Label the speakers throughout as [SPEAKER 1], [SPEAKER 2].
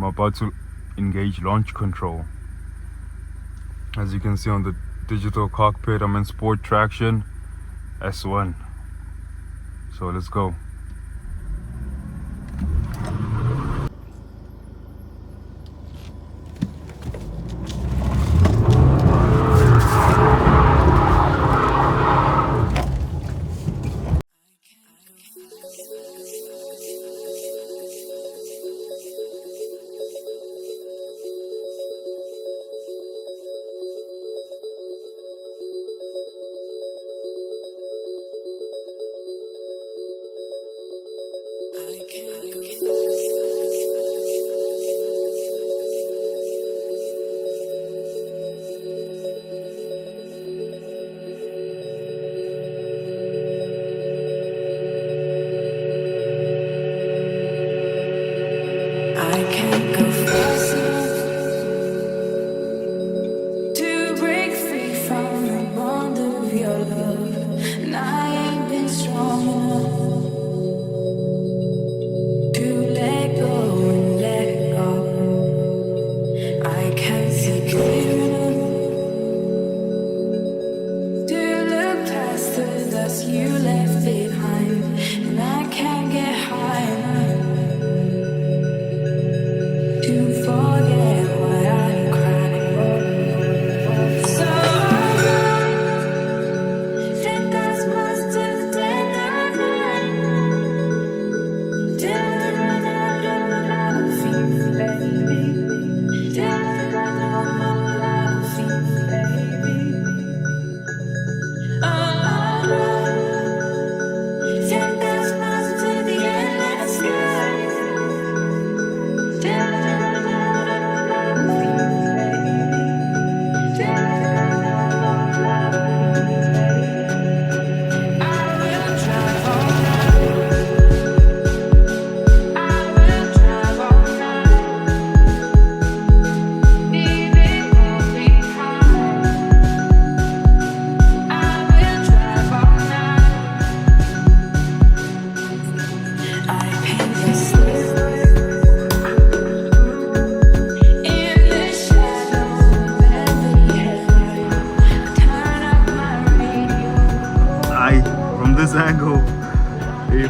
[SPEAKER 1] I'm about to engage launch control. As you can see on the digital cockpit, I'm in sport traction S1. So let's go.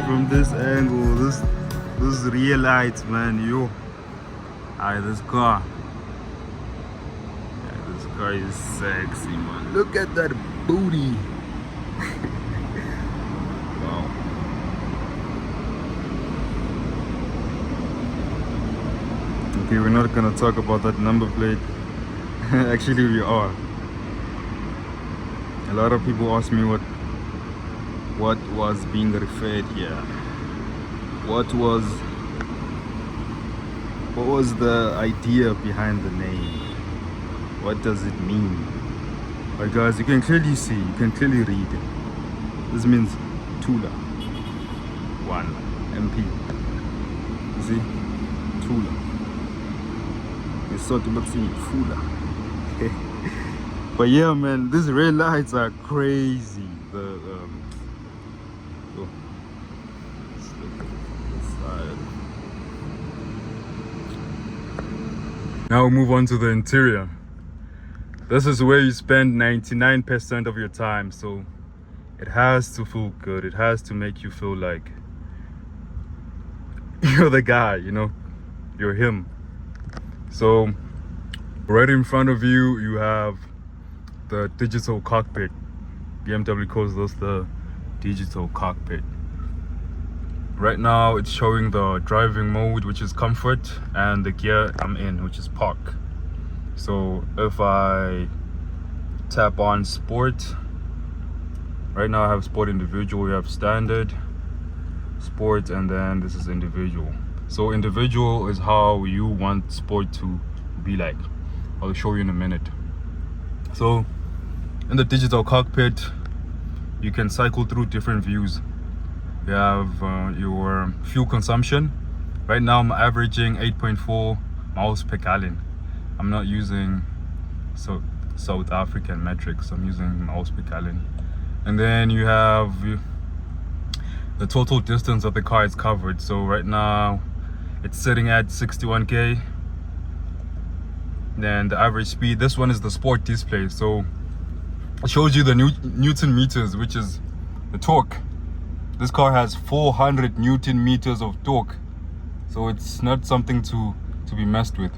[SPEAKER 1] From this angle, this real lights, man. This car. Yeah, this car is sexy, man. Look at that booty. Wow. Okay, we're not gonna talk about that number plate. Actually, we are. A lot of people ask me what was being referred here. What was the idea behind the name? What does it mean? But guys, you can clearly see, you can clearly read it. This means Tula 1 MP. You see? Tula. It's sort of Fula. But yeah, man, these red lights are crazy. Now we'll move on to the interior. This is where you spend 99% of your time, so it has to feel good. It has to make you feel like you're the guy, you know, you're him. So right in front of you, you have the digital cockpit. BMW calls this the digital cockpit. Right now it's showing the driving mode, which is comfort, and the gear I'm in, which is park. So if I tap on sport, right now I have sport individual, we have standard, sport, and then this is individual. So individual is how you want sport to be like. I'll show you in a minute. So in the digital cockpit, you can cycle through different views. You have your fuel consumption. Right now I'm averaging 8.4 miles per gallon. I'm not using South African metrics, I'm using miles per gallon. And then you have the total distance that the car is covered. So right now it's sitting at 61k. then the average speed. This one is the sport display, so it shows you the Newton meters, which is the torque. This car has 400 Newton meters of torque, so it's not something to be messed with.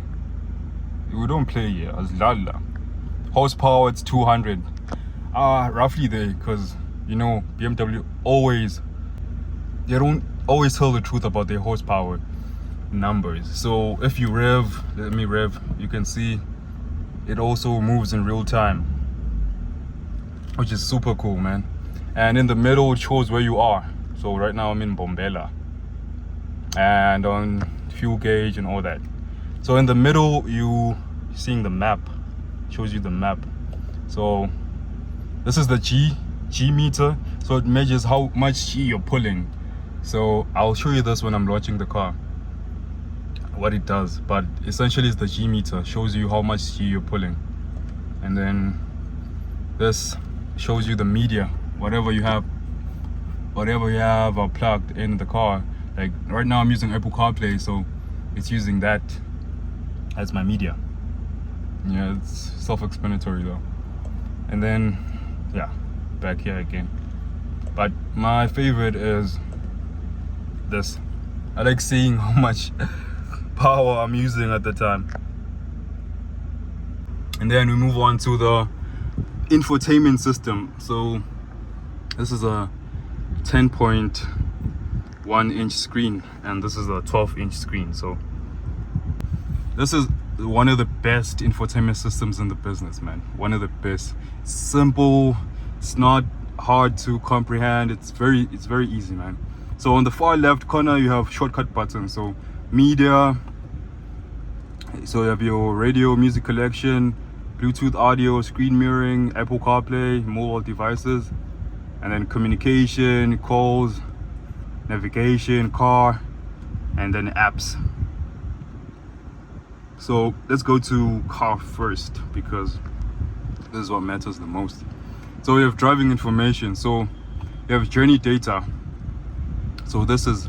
[SPEAKER 1] We don't play here. Azlala. Horsepower, it's 200. Roughly there, because you know BMW they don't always tell the truth about their horsepower numbers. So if you rev, let me rev, you can see it also moves in real time, which is super cool, man. And in the middle it shows where you are. So right now I'm in Bombela, and on fuel gauge and all that. So in the middle you seeing the map, shows you the map. So this is the G meter, so it measures how much G you're pulling. So I'll show you this when I'm launching the car, what it does, but essentially it's the G meter, shows you how much G you're pulling. And then this shows you the media, whatever you have plugged in the car. Like right now I'm using Apple CarPlay, so it's using that as my media. Yeah, it's self-explanatory though. And then yeah, back here again. But my favorite is this. I like seeing how much power I'm using at the time. And then we move on to the infotainment system. So this is a 10.1 inch screen, and this is a 12-inch screen. So this is one of the best infotainment systems in the business, man. One of the best. It's simple, it's not hard to comprehend, it's very easy, man. So on the far left corner you have shortcut buttons. So media, so you have your radio, music collection, Bluetooth audio, screen mirroring, Apple CarPlay, mobile devices, and then communication, calls, navigation, car, and then apps. So let's go to car first, because this is what matters the most. So we have driving information. So you have journey data. So this is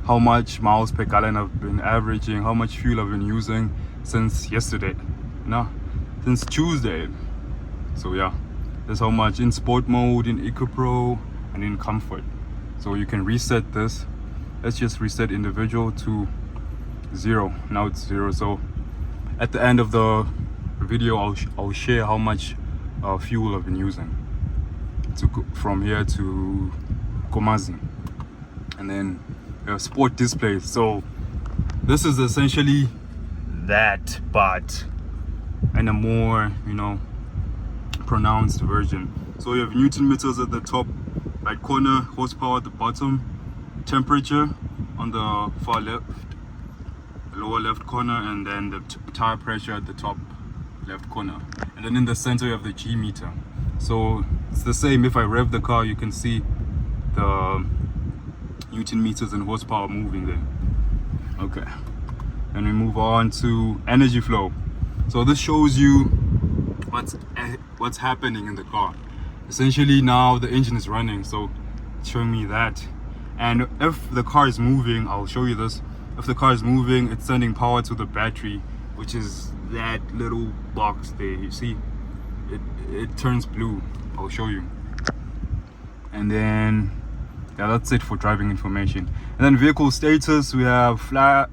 [SPEAKER 1] how much miles per gallon I've been averaging, how much fuel I've been using since yesterday, since Tuesday. So yeah, that's how much in sport mode, in Eco Pro, and in comfort. So you can reset this. Let's just reset individual to 0. Now it's 0. So at the end of the video I'll share how much fuel I've been using to go from here to Komazi. And then we have sport displays. So this is essentially that, but in a more pronounced version. So you have Newton meters at the top right corner, horsepower at the bottom, temperature on the far left, lower left corner, and then the tire pressure at the top left corner. And then in the center you have the G meter. So it's the same. If I rev the car, you can see the Newton meters and horsepower moving there. Okay, and we move on to energy flow. So this shows you what's happening in the car. Essentially now the engine is running, so it's showing me that. And if the car is moving, I'll show you this. If the car is moving, it's sending power to the battery, which is that little box there. You see, it turns blue. I'll show you. And then yeah, that's it for driving information. And then vehicle status, we have flat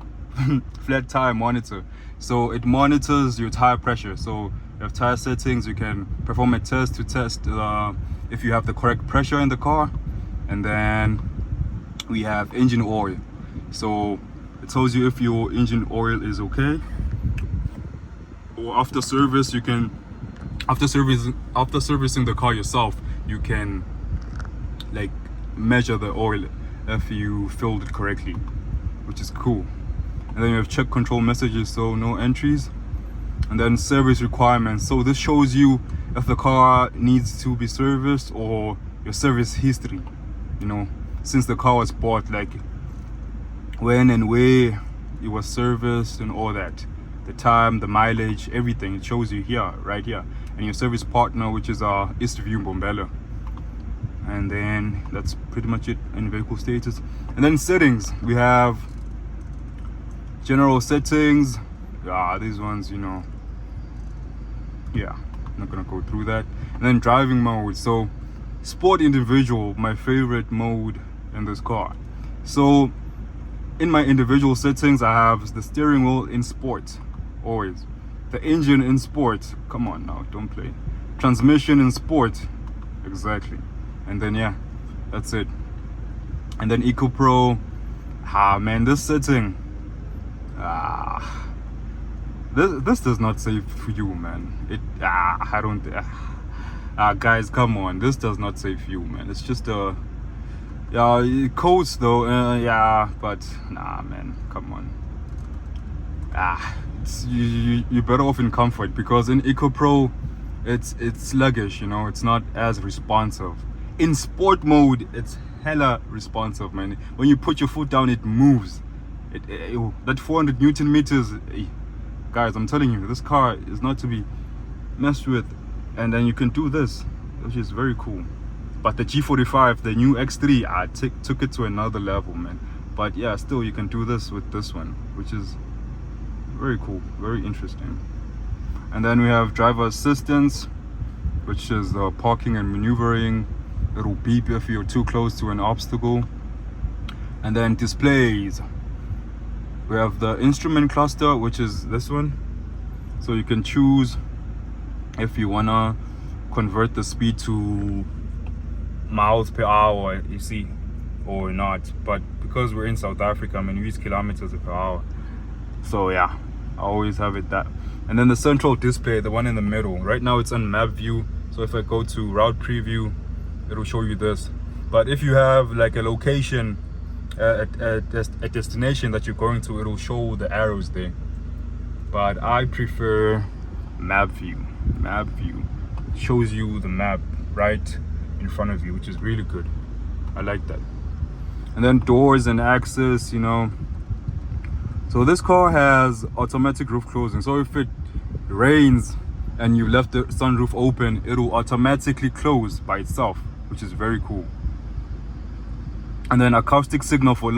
[SPEAKER 1] tire monitor. So it monitors your tire pressure. So you have tire settings, you can perform a test to test if you have the correct pressure in the car. And then we have engine oil. So it tells you if your engine oil is okay. Or after service, you can after servicing the car yourself, you can like measure the oil if you filled it correctly, which is cool. And then you have check control messages, so no entries. And then service requirements. So this shows you if the car needs to be serviced or your service history, since the car was bought, like when and where it was serviced and all that, the time, the mileage, everything. It shows you here, right here. And your service partner, which is Eastview Bombela. And then that's pretty much it in vehicle status. And then settings, we have general settings. These ones, yeah, I'm not gonna go through that. And then driving mode. So sport individual, my favorite mode in this car. So in my individual settings, I have the steering wheel in sport, always. The engine in sport, come on now, don't play. Transmission in sport, exactly. And then yeah, that's it. And then Eco Pro, man, this setting, this does not save fuel, man. I don't, guys, come on, this does not save fuel, man. It's just yeah, it coats though, yeah, but nah, man, come on. You're better off in comfort, because in Eco Pro, it's sluggish, you know, it's not as responsive. In sport mode, it's hella responsive, man. When you put your foot down, it moves. That 400 Newton meters, guys, I'm telling you, this car is not to be messed with. And then you can do this, which is very cool. But the G45, the new X3, I took it to another level, man. But yeah, still you can do this with this one, which is very cool, very interesting. And then we have driver assistance, which is parking and maneuvering. It'll beep if you're too close to an obstacle. And then displays. We have the instrument cluster, which is this one. So you can choose if you wanna convert the speed to miles per hour, you see, or not. But because we're in South Africa, I mean, we use kilometers per hour. So yeah, I always have it that. And then the central display, the one in the middle. Right now it's on map view. So if I go to route preview, it'll show you this. But if you have like a location, a destination that you're going to, it'll show the arrows there. But I prefer map view. Map view shows you the map right in front of you, which is really good. I like that. And then doors and access, you know. So this car has automatic roof closing. So if it rains and you left the sunroof open, it'll automatically close by itself, which is very cool. And then acoustic signal for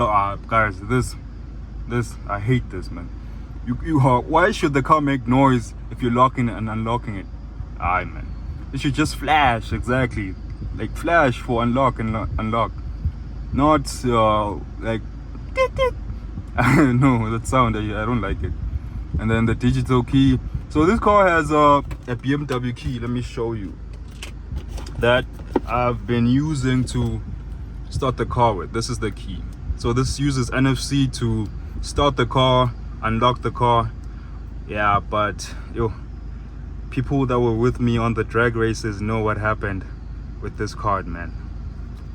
[SPEAKER 1] guys, this I hate this, man. Why should the car make noise if you're locking it and unlocking it? Man, it should just flash, exactly, like flash for unlock and unlock, not like no, that sound, I don't like it. And then the digital key. So this car has a BMW key. Let me show you, that I've been using to start the car with. This is the key. So this uses NFC to start the car, unlock the car. Yeah, but people that were with me on the drag races know what happened with this card, man.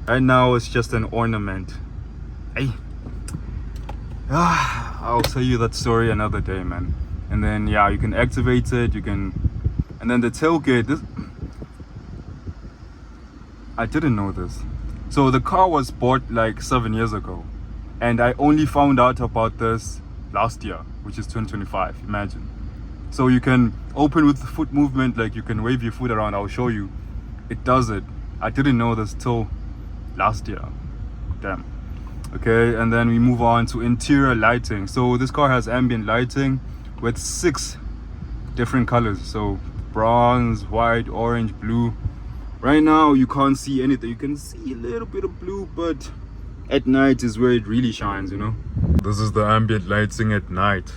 [SPEAKER 1] Right now it's just an ornament. Hey, I'll tell you that story another day, man. And then yeah, you can activate it, you can. And then the tailgate, I didn't know this. So the car was bought like 7 years ago, and I only found out about this last year, which is 2025. Imagine. So you can open with the foot movement, like you can wave your foot around. I'll show you. It does it. I didn't know this till last year. Damn. Okay, and then we move on to interior lighting. So this car has ambient lighting with 6 different colors. So bronze, white, orange, blue. Right now you can't see anything. You can see a little bit of blue, but at night is where it really shines, you know. This is the ambient lighting at night.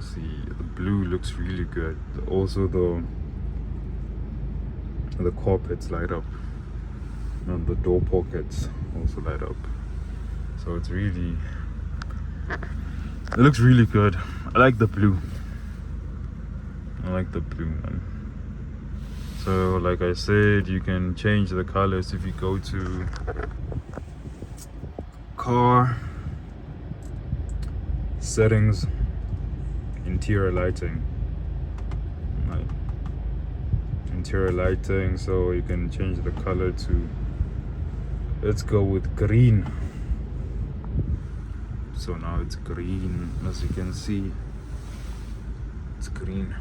[SPEAKER 1] See, the blue looks really good. Also the carpets light up, and the door pockets also light up. So it's really, it looks really good. I like the blue. I like the blue, man. So like I said, you can change the colors if you go to car settings, interior lighting, right? Interior lighting, so you can change the color to, let's go with green. So now it's green, as you can see, it's green.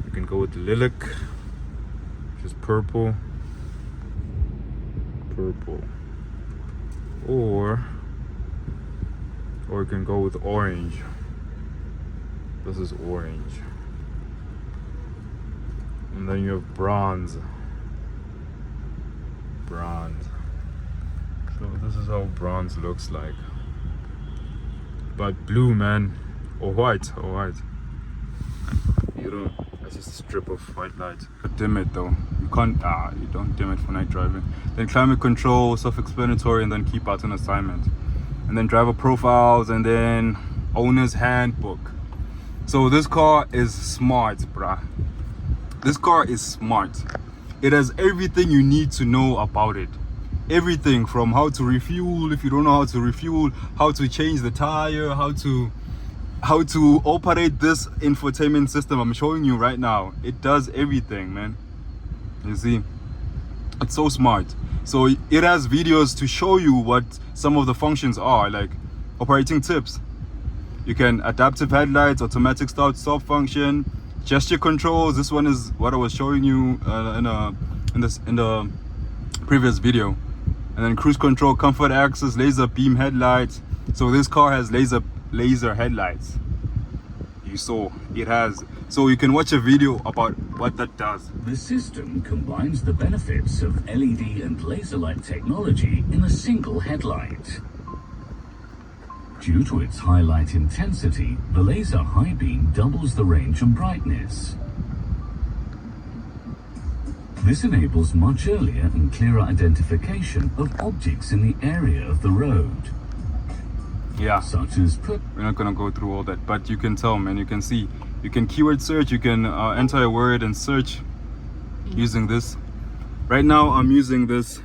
[SPEAKER 1] You can go with lilac, which is purple, or you can go with orange. This is orange. And then you have bronze. So this is how bronze looks like. But blue, man, or white. You don't. That's just a strip of white light. But dim it though. You can't. You don't dim it for night driving. Then climate control, self-explanatory, and then key pattern assignment. And then driver profiles, and then owner's handbook. So this car is smart, bruh. This car is smart. It has everything you need to know about it. Everything from how to refuel if you don't know how to refuel, how to change the tire, how to operate this infotainment system I'm showing you right now. It does everything, man. You see, it's so smart. So it has videos to show you what some of the functions are, like operating tips. You can adaptive headlights, automatic start stop function, gesture controls. This one is what I was showing you in the previous video. And then cruise control, comfort access, laser beam headlights. So this car has laser headlights. You saw it has. So you can watch a video about what that does.
[SPEAKER 2] The system combines the benefits of LED and laser light technology in a single headlight. Due to its high light intensity, the laser high beam doubles the range and brightness. This enables much earlier and clearer identification of objects in the area of the road.
[SPEAKER 1] Yeah,
[SPEAKER 2] Such as
[SPEAKER 1] we're not gonna go through all that, but you can tell, man. You can see, you can keyword search, you can enter a word and search using this. Right now I'm using this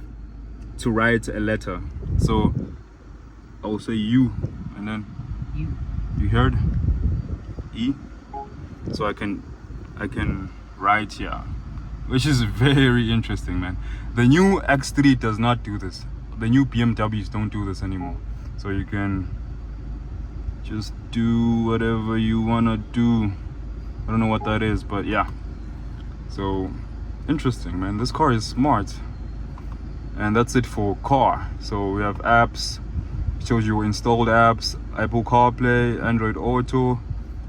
[SPEAKER 1] to write a letter. So I will say U, and then you heard E. So I can write here, which is very interesting, man. The new X3 does not do this. The new BMWs don't do this anymore. So you can just do whatever you wanna do. I don't know what that is, but yeah. So interesting, man. This car is smart. And that's it for car. So we have apps. It shows you installed apps, Apple CarPlay, Android Auto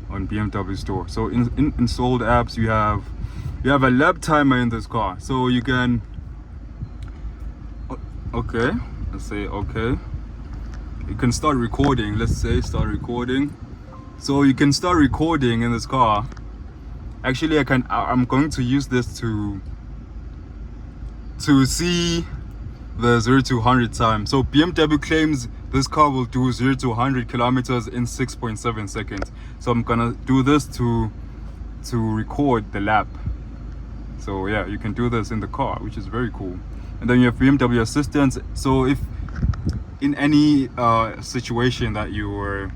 [SPEAKER 1] on BMW Store. So in installed apps, you have a lap timer in this car. So you can, okay, let's say okay. You can start recording. Let's say start recording. So you can start recording in this car. Actually, I'm going to use this to see the 0 to 100 time. So BMW claims this car will do 0 to 100 kilometers in 6.7 seconds. So I'm gonna do this to record the lap. So yeah, you can do this in the car, which is very cool. And then you have BMW assistance. So if in any situation that you're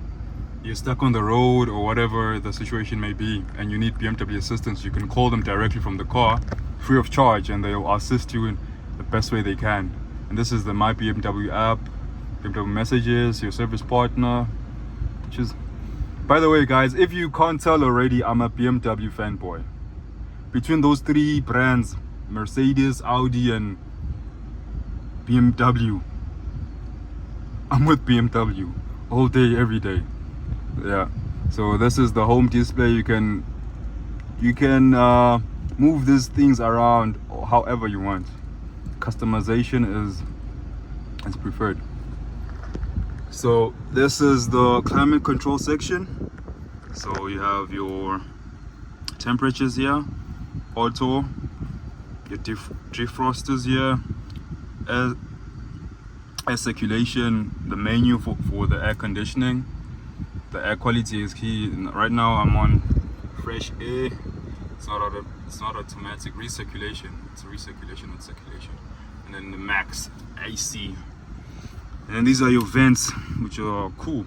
[SPEAKER 1] stuck on the road or whatever the situation may be, and you need BMW assistance, you can call them directly from the car, free of charge, and they'll assist you in the best way they can. And this is the My BMW app, BMW Messages, your service partner, which is, by the way, guys, if you can't tell already, I'm a BMW fanboy. Between those three brands, Mercedes, Audi, and BMW, I'm with BMW all day, every day. Yeah. So this is the home display. You can move these things around however you want. Customization is preferred. So this is the climate control section. So you have your temperatures here, auto, your defrosters here, air circulation, the menu for the air conditioning. The air quality is key. Right now I'm on fresh air. It's not automatic recirculation. It's recirculation, not circulation. And then the max AC. And then these are your vents, which are cool.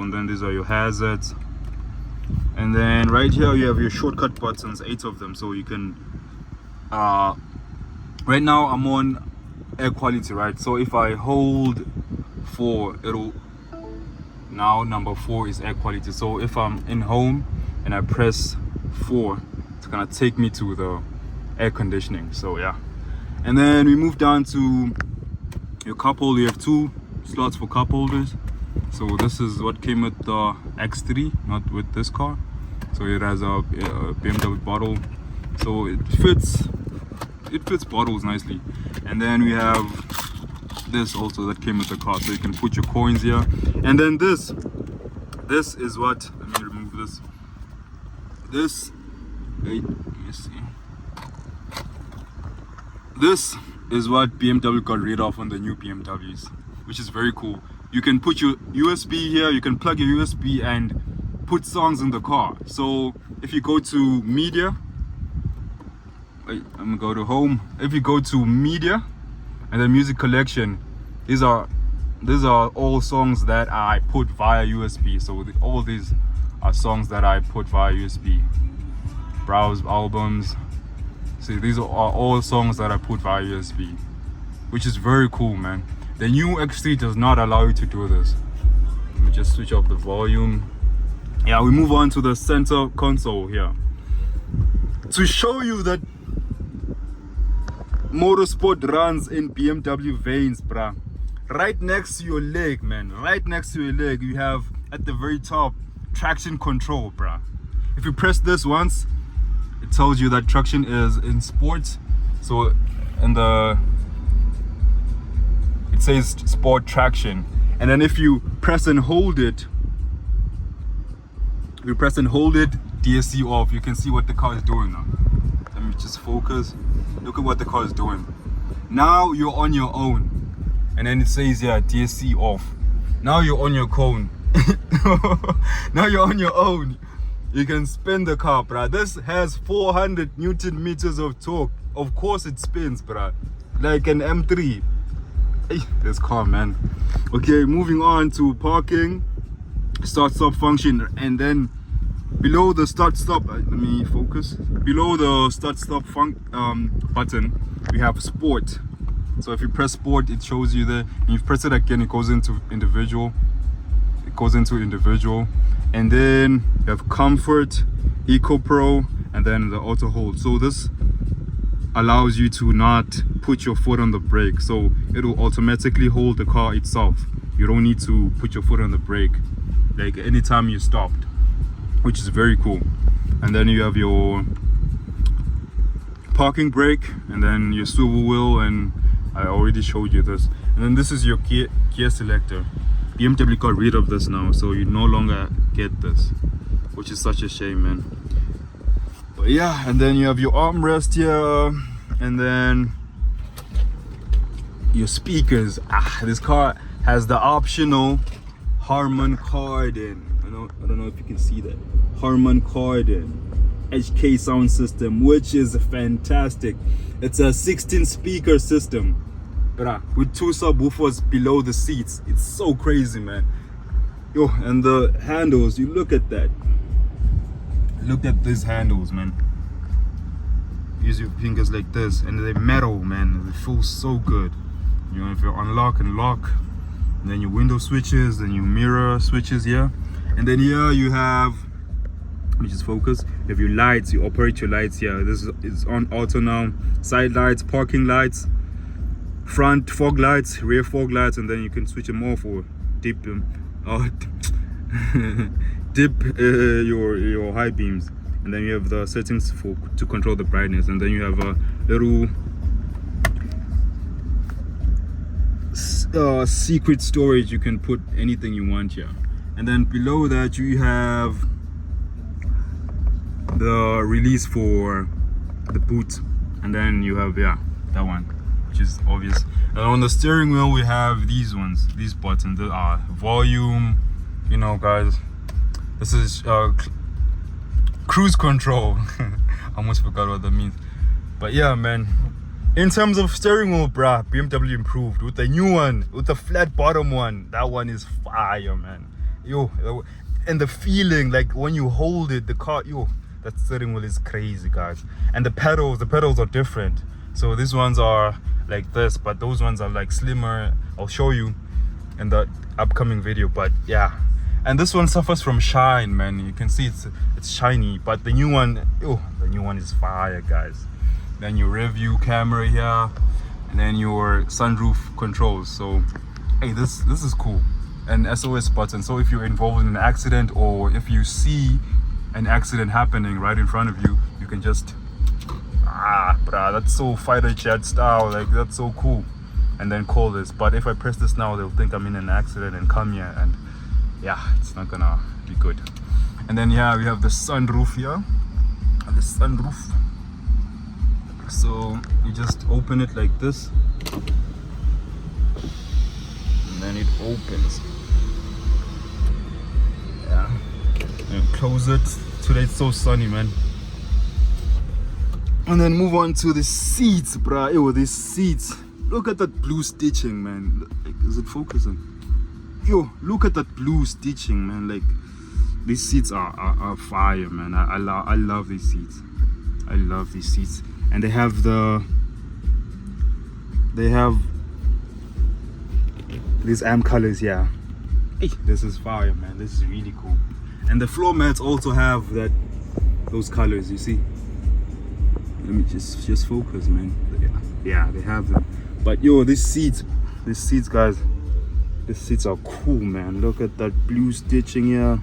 [SPEAKER 1] And then these are your hazards. And then right here you have your shortcut buttons, 8 of them. So you can right now I'm on air quality, right? So if I hold 4, it'll now number 4 is air quality. So if I'm in home and I press 4, it's gonna take me to the air conditioning. So yeah. And then we move down to your cup holder. You have 2 slots for cup holders. So this is what came with the X3, not with this car. So it has a BMW bottle, so it fits bottles nicely. And then we have this also that came with the car, so you can put your coins here. And then this is what, let me remove this. Wait, let me see. This is what BMW got rid of on the new BMWs, which is very cool. You can put your USB here, you can plug your USB and put songs in the car. So if you go to media, wait, I'm gonna go to home. If you go to media and then music collection, these are all songs that I put via USB. So all these are songs that I put via USB. Browse albums. See, these are all songs that I put via USB, which is very cool, man. The new X3 does not allow you to do this. Let me just switch up the volume. Yeah, we move on to the center console here. To show you that motorsport runs in BMW veins, bruh. Right next to your leg, man. Right next to your leg, you have at the very top traction control, bruh. If you press this once, it tells you that traction is in sports. So in the, it says sport traction. And then if you press and hold it, DSC off, you can see what the car is doing now. Let me just focus. Look at what the car is doing. Now you're on your own. And then it says, yeah, DSC off. Now you're on your own. Now you're on your own. You can spin the car, bruh. This has 400 Newton meters of torque. Of course it spins, bruh. Like an M3. Hey, this car, man. Okay, moving on to parking, start stop function, and then below the start stop, let me focus. Below the start stop button, we have sport. So if you press sport, it shows you there. And you press it again, it goes into individual. And then you have comfort, eco pro, and then the auto hold. So this allows you to not put your foot on the brake, so it will automatically hold the car itself. You don't need to put your foot on the brake like anytime you stopped, which is very cool. And then you have your parking brake, and then your swivel wheel, and I already showed you this. And then this is your gear selector. BMW got rid of this now, so you no longer get this, which is such a shame, man. But yeah, and then you have your armrest here, and then your speakers. This car has the optional Harman Kardon. I don't know if you can see that. Harman Kardon HK sound system, which is fantastic. It's a 16 speaker system, with 2 subwoofers below the seats. It's so crazy, man. Yo, and the handles, you look at that. Look at these handles, man. Use your fingers like this, and they're metal, man. They feel so good. You know, if you unlock and lock, and then your window switches, and your mirror switches here. And then here you have, let me just focus. You have your lights, you operate your lights here. This is on auto now. Side lights, parking lights, front fog lights, rear fog lights, and then you can switch them off for dip your high beams. And then you have the settings to control the brightness, and then you have a little secret storage. You can put anything you want here. And then below that you have the release for the boot, and then you have, yeah, that one, which is obvious. And on the steering wheel we have these ones, these buttons that are volume, you know, guys. This is cruise control. I almost forgot what that means. But yeah, man, in terms of steering wheel, bruh, BMW improved with the new one, with the flat bottom one. That one is fire, man. Yo, and the feeling, like when you hold it, the car, yo, that steering wheel is crazy, guys. And the pedals are different. So these ones are like this, but those ones are like slimmer. I'll show you in the upcoming video. But yeah, and this one suffers from shine, man. You can see it's shiny, but the new one, oh, the new one is fire, guys. Then your rear view camera here, and then your sunroof controls. So hey, this is cool. And SOS button, so if you're involved in an accident, or if you see an accident happening right in front of you, you can just bruh, that's so fighter jet style, like that's so cool, and then call this. But if I press this now, they'll think I'm in an accident and come here, and yeah, it's not gonna be good. And then yeah, we have the sunroof here, the sunroof. So you just open it like this, and then it opens. Yeah, and close it. Today it's so sunny, man. And then move on to the seats, bruh. Yo, these seats. Look at that blue stitching, man. Like, is it focusing? Yo, look at that blue stitching, man. Like, these seats are fire, man. I love these seats. I love these seats. And they have these AM colors here. Hey, this is fire, man. This is really cool. And the floor mats also have those colors, you see. Let me just focus, man. Yeah, they have them. But yo, these seats, guys, these seats are cool, man. Look at that blue stitching here.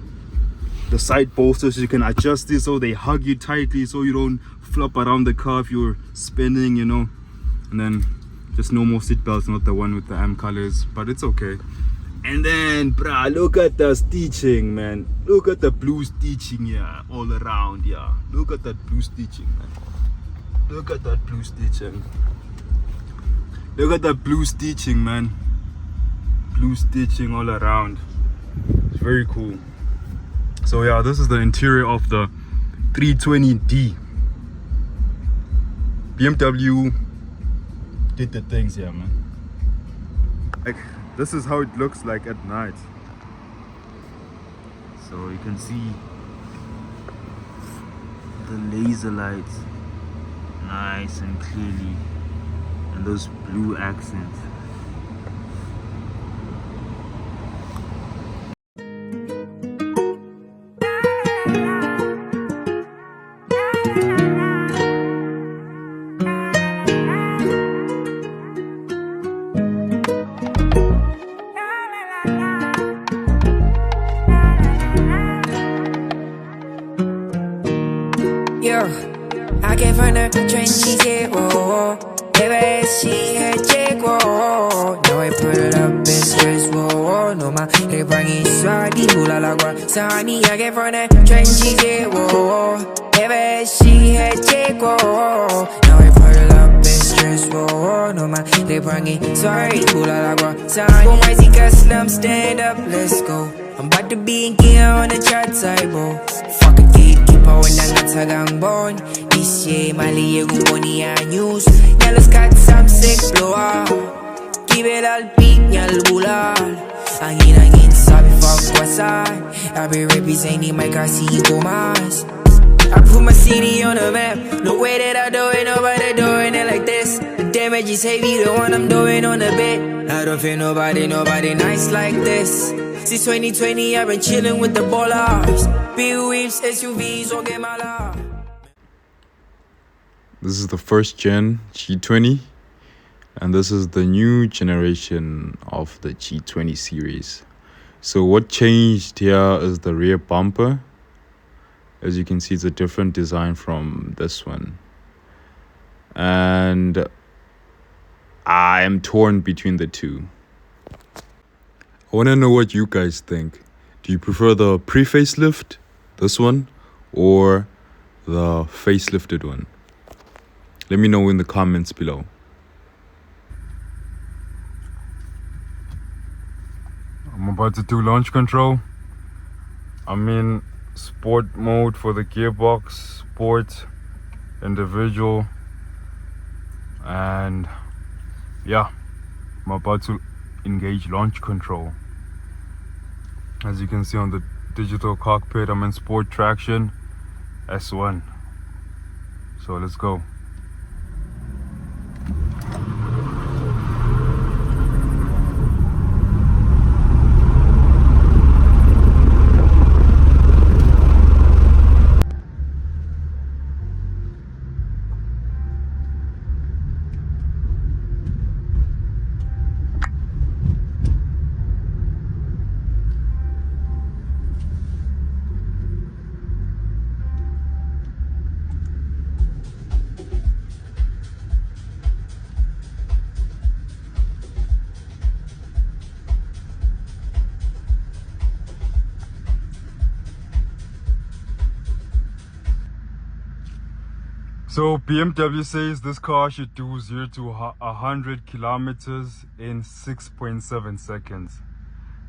[SPEAKER 1] The side bolsters, you can adjust this so they hug you tightly, so you don't flop around the car if you're spinning, you know. And then just no more seat belts, not the one with the AM colors, but it's okay. And then, bruh, look at the stitching, man. Look at the blue stitching here, all around, yeah. Look at that blue stitching, man. Look at that blue stitching. Look at that blue stitching, man. Blue stitching all around. It's very cool. So yeah, this is the interior of the 320D. BMW did the things here, man. Like, this is how it looks like at night. So you can see the laser lights nice and clearly, and those blue accents.
[SPEAKER 3] I came from the trenches, yeah, whoa. Baby, she had check, whoa. Now I put it up in stress, whoa. No, my they bring it swaggy, hula la gua. Sunny, I came from the trenches, yeah, whoa. Baby, she had check, whoa. Now I put it up in stress, whoa. No, my they bring it sorry, hula la gua. Sunny, go my zika slam, stand up, let's go. I'm about to be in gear on the chat side, bro. Fuck a gatekeeper when I'm not tagang born. This year, Mali, you money and news. Yellow got some sick blower. Keep it all beat, nyal bulal. Angin, sabi fuck what's I be representing my car, see you go mas. I put my city on the map. No way that I do it, nobody doing it like this. The damage is heavy, the one I'm doing on the bed. I don't feel nobody nice like this. Since 2020, I've been chilling with the ballers. Big whips, SUVs, or get my life.
[SPEAKER 1] This is the first gen G20, and this is the new generation of the G20 series. So what changed here is the rear bumper. As you can see, it's a different design from this one. And I am torn between the two. I want to know what you guys think. Do you prefer the pre-facelift, this one, or the facelifted one? Let me know in the comments below. I'm about to do launch control. I'm in sport mode for the gearbox, sport, individual, and yeah, I'm about to engage launch control. As you can see on the digital cockpit, I'm in sport traction S1. So let's go. So BMW says this car should do 0 to 100 kilometers in 6.7 seconds.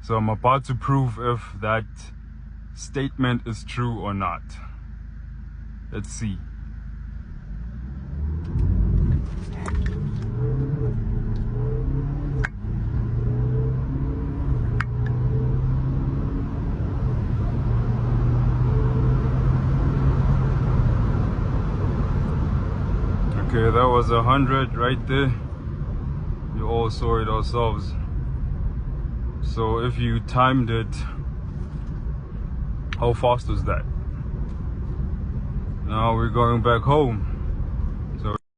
[SPEAKER 1] So I'm about to prove if that statement is true or not. Let's see. Okay, that was 100 right there. You all saw it ourselves. So if you timed it, how fast was that? Now we're going back home.